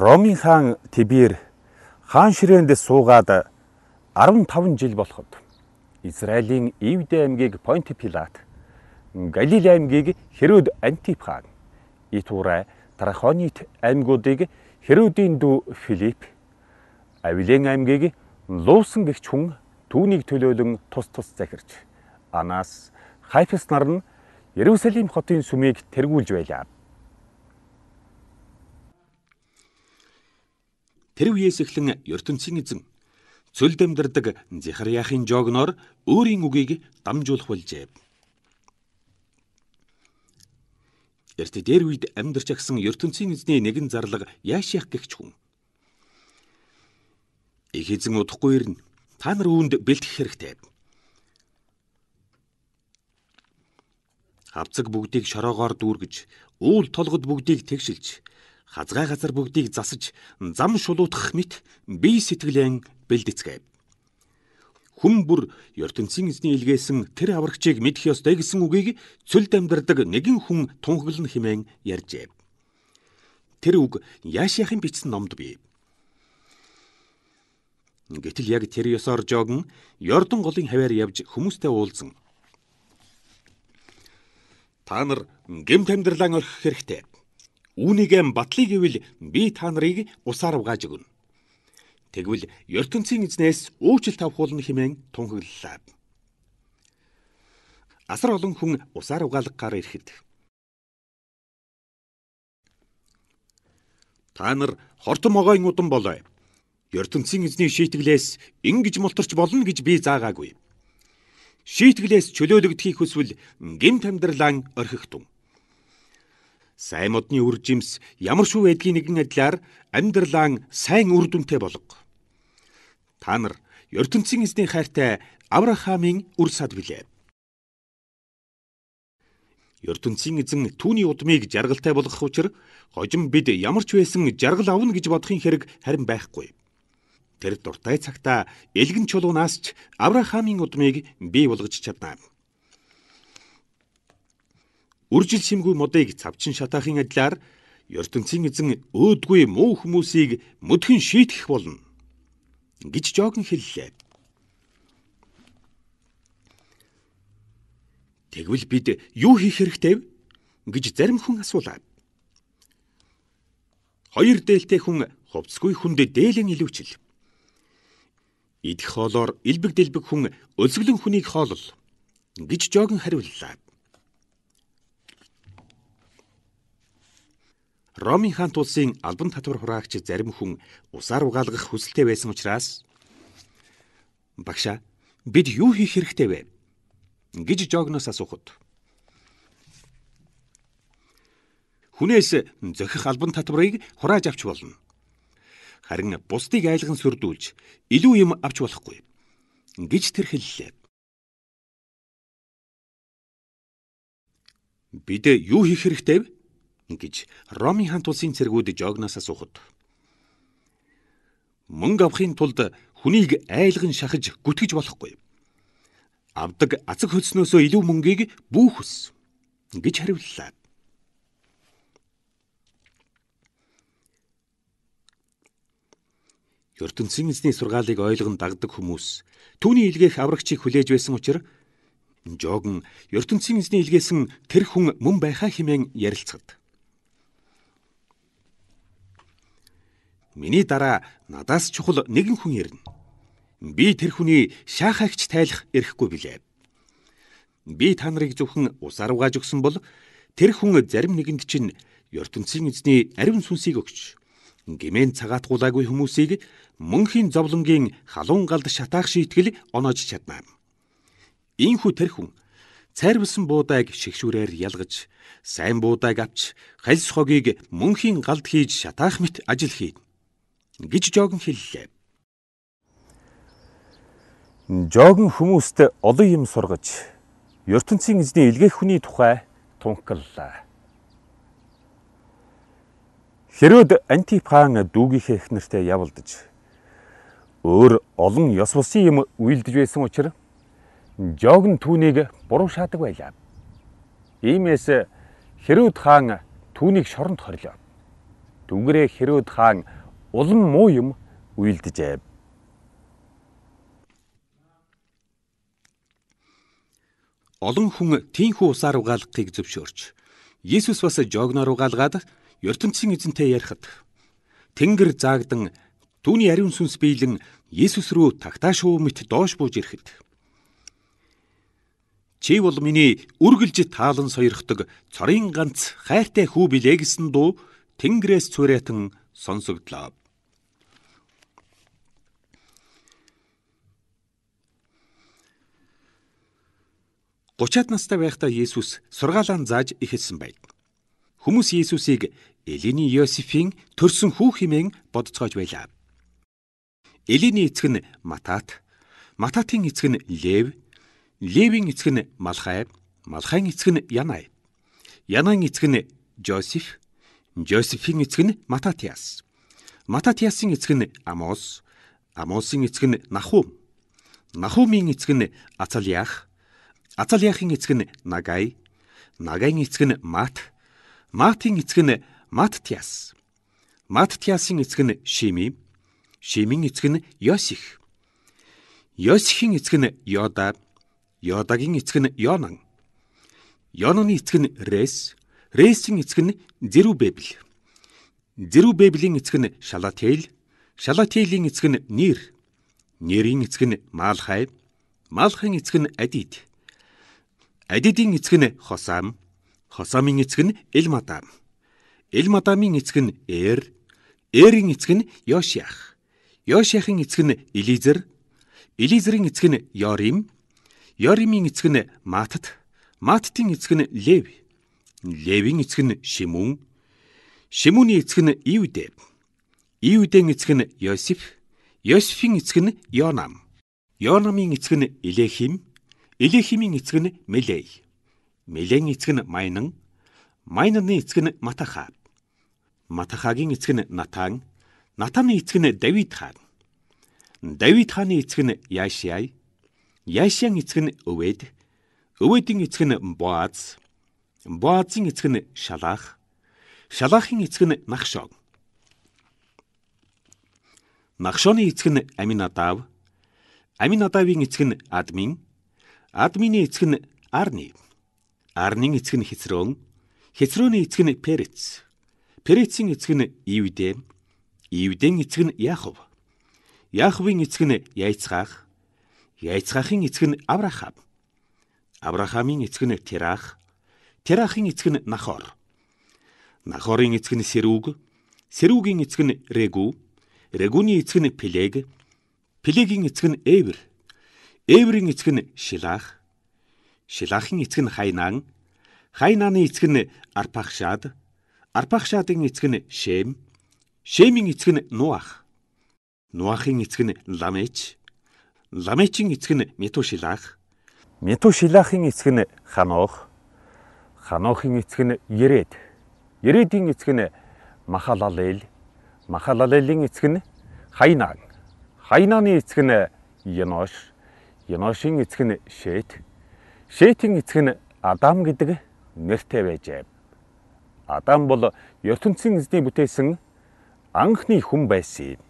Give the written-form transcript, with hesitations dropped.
Ромын хаан Тибер хаан ширээнд суугаад 15 жил болоход Израилийн Ивдэ аймгийг Понти Пилат, Галил аймгийг Херод Антип хаан, Итура Трахонит аймагуудыг Херодийн дүү Филипп, Авилен аймгийг Луусан гэгч хүн түүнийг төлөөлөн тус захирч, Анаас, Хайфас нар нь Иерусалим хотын сүмийг тэргүүлж байлаа. Тэр үеэс эхлэн ертөнцийн эзэн цөлд амьдардаг Захарияхын жогноор өөрийн үгийг дамжуулах болжээ. Эрт дээр үед амьдарч агсан ертөнцийн эзний нэгэн зарлага Яшиах гэгч хүн. Их эзэн удахгүй ирнэ. Та нар үүнд бэлтгэх хэрэгтэй. Хавцаг бүгдийг шороогоор дүүргэж, уул толгод бүгдийг тэгшилж, хазгай газар бүгдийг засаж, зам шулуутгах мэт бие сэтгэлэн бэлдэцгээв. Хүн бүр ертөнцийн эзний илгээсэн тэр аврагчийг мэдэх ёстой гэсэн үгийг цөлд амьдардаг нэгэн хүн тунхаглан хэмээн ярьжээ. Тэр үг Яшиахын бичсэн номд бий. Гэтэл яг тэр ёсоор жогн Йордан голын хаваар явж хүмүүстэй уулзсан. Та нар гэмт амьдралаа орхих хэрэгтэй. Үүнийгэм батлыг гэвэл би та нарыг усаар угааж өгнө. Тэгвэл ертөнцийн эзнээс уучлалт авах болно хэмээн тунхаглалаа. Асар олон хүн усаар угаалгахаар ирэхэд та нар хортон могойн удан болоо. ертөнцийн эзний шийтгэлээс ингэж мултарч болно гэж би заагаагүй. Шийтгэлээс чөлөөлөгдөхийг хүсвэл гэмт амьдралаа орхих тун. Сайн модны үр жимс ямар шүү байдгийн нэгэн адилаар амьдралаа сайн үр дүнтэй болго. Та нар ертөнцийн эзний хайртай Авраамийн үр сад билээ. ертөнцийн эзэн түүний удмыг жаргалтай болгох учраа хожим бид ямар ч байсан жаргал авна гэж бодохын хэрэг харин байхгүй. Тэр дуртай цагтаа элгэн чулуунаас ч Авраамийн удмыг бий болгож чаднаа. Үржил шимгүй модыг цавчин шатаахын адилаар ертөнцийн эзэн өөдгүй муу хүмүүсийг мөдгөн шийтгэх болно гэж жогн хэллээ. Тэгвэл бид юу хийх хэрэгтэй гэж зарим хүн асуулаа. Хоёр дээлтэй хүн хувцсгүй хүнд дээлэн илүүчил. Идэх хоолоор илбэг дэлбэг хүн өлсгөлэн хүнийг хоолол гэж жогн хариуллаа. Ромын хаант улсын албан татвар хураагч зарим хүн усаар угаалгах хүсэлтэй байсан учраас багшаа бид юу хийх хэрэгтэй вэ гэж жогноос асуухад хүнээс зохих албан татварыг хурааж авч болно. Харин бусдыг айлган сүрдүүлж илүү юм авч болохгүй гэж тэр хэллээ. Бид юу хийх хэрэгтэй вэ гэж Ромын хаант улсын цэргүүд жогноос асуухад мөнгө авахын тулд хүнийг айлган шахаж гүтгэж болохгүй. Авдаг ацаг хөлснөөсөө илүү мөнгийг бүүхс гэж хариуллаа. ертөнцийн эзний сургаалыг ойлгон дагдаг хүмүүс түүний илгээх аврагчийг хүлээж байсан учраас жогн ертөнцийн эзний илгээсэн тэр хүн мөн байхаа хэмээн ярилцгад. Миний дараа надаас чухал нэгэн хүн ирнэ. Би тэр хүний шаахаагч тайлах эрхгүй билээ. Би та нарыг зөвхөн усаар угааж өгсөн бол тэр хүн зарим нэгэнд чинь ертөнцийн эзний ариун сүнсийг өгч гэмээн цагаатгуулаагүй хүмүүсийг мөнхийн зовлонгийн халуун галд шатаах шийтгэл оноож чаднаа. Ийхүү тэр хүн цайрвсан буудаг шигшүүрээр ялгаж, сайн буудаг авч, хальс хогийг мөнхийн галд хийж шатаах мэт ажил хийн гэж жогн хэллээ. Жогн хүмүүст олон юм сургаж, ертөнцийн эзний илгээх хүний тухай тунхаглалаа. Херод Антип хаан дүүгийнхээ эхнэртэй явуулдаж, өөр олон ёс бусын юм үйлдэж байсан учраас жогн түүнийг буруу шаадаг байлаа. Иймээс Херод хаан түүнийг шоронд хорлоо. Түгээрээ Херод хаан улам муу юм үйлдэжээ. Олон хүн тийхүү усаар угаалгахыг зөвшөөрч, Есүс бас жогноор угаалгаад ертөнцийн эзэнтэй ярихад Тэнгэр заагдан түүний ариун сүнс биелэн Есүс рүү тагтаа шувуу мэт доош бууж ирэхэд "Чи бол миний үргэлж таалан сойрхдог цорын ганц хайртай хүү билээ" гэсэн дуу Тэнгэрээс цуурайтан сонсогдлоо. Гучаад настай байхдаа Есүс сургаалаан зааж эхэлсэн байна. Хүмүүс Есүсийг Элины Йосефийн төрсөн хүү хэмээн бодцоож байлаа. Элины эцэг нь Матат, Мататын эцэг нь Лев, Левийн эцэг нь Малхай, Малхайн эцэг нь Янай, Янайн эцэг нь Жосеф, Жосефийн эцэг нь Мататиас, Мататиасын эцэг нь Амос, Амосын эцэг нь Нахум, Нахумын эцэг нь Ацалиах, Ацалиахын эцэг нь Нагай, Нагайн эцэг нь Мат, Матын эцэг нь Маттиас, Маттиасын эцэг нь Шими, Шимийн эцэг нь Йосих, Йосихын эцэг нь Йода, Йодагийн эцэг нь Йонан, Йонаны эцэг нь Рес, Ресийн эцэг нь Зерубебел, Зерубебелийн эцэг нь Шалатиэл, Шалатиэлийн эцэг нь Нир, Нирийн эцэг нь Малхай, Малхайн эцэг нь Адид, Адидийн эцэг нь Хосам, Хосамын эцэг нь Элмадам, Элмадамын эцэг нь Эрийн эцэг нь Йошиах, Йошиахын эцэг нь Элизер, Элизерийн эцэг нь Йорим, Йоримын эцэг нь Матат, Мататын эцэг нь Лев, Левийн эцэг нь Шимүн, Шимүний эцэг нь Иудэ, Иудэн эцэг нь Йосеф, Йосефийн эцэг нь Йонам, Йонамын эцэг нь Илехим, Илехимийн эцэг нь Мелей, Мелейн эцэг нь Майнан, Майнаны эцэг нь Матаха, Матахагийн эцэг нь Натан, Натаны эцэг нь Давид хаан, Давид хааны эцэг нь Яшяй, Яшян эцэг нь Өвед, Өведийн эцэг нь Боаз, Боазын эцэг нь Шалах, Шалахын эцэг нь Нахшон, Нахшоны эцэг нь Аминадав, Аминадавын эцэг нь Админ, Админы эцэг нь Арни, Арнийн эцэг нь Хесрон, Хесроны эцэг нь Перец, Перецийн эцэг нь Иудэ, Иудэн эцэг нь Яхов, Яховын эцэг нь Яйцхах, Яйцхахын эцэг нь Аврахам, Аврахамын эцэг нь Терах, Терахын эцэг нь Нахор, Нахорын эцэг нь Серуг, Серугийн эцэг нь Регу, Регуний эцэг нь Пелег, Пелегийн эцэг нь Эвер, Эврийн эцэг нь Шилах, Шилахын эцэг нь Хайнан, Хайнаны эцэг нь Арпахшад, Арпахшадын эцэг нь Шем, Шемийн эцэг нь Нуах, Нуахын эцэг нь Ламеч, Ламечийн эцэг нь Метушилах, Метушилахын эцэг нь Ханох, Ханохын эцэг нь Еред, Ередийн эцэг нь Махалалел, Махалалелийн эцэг нь Хайнан, Хайнаны эцэг нь Енош, Еношийн эцэг нь Шет, Шетийн эцэг нь Адам гэдэг нэртэй байжээ. Адам бол ертөнцийн эзний бүтээсэн анхны хүн байсан юм.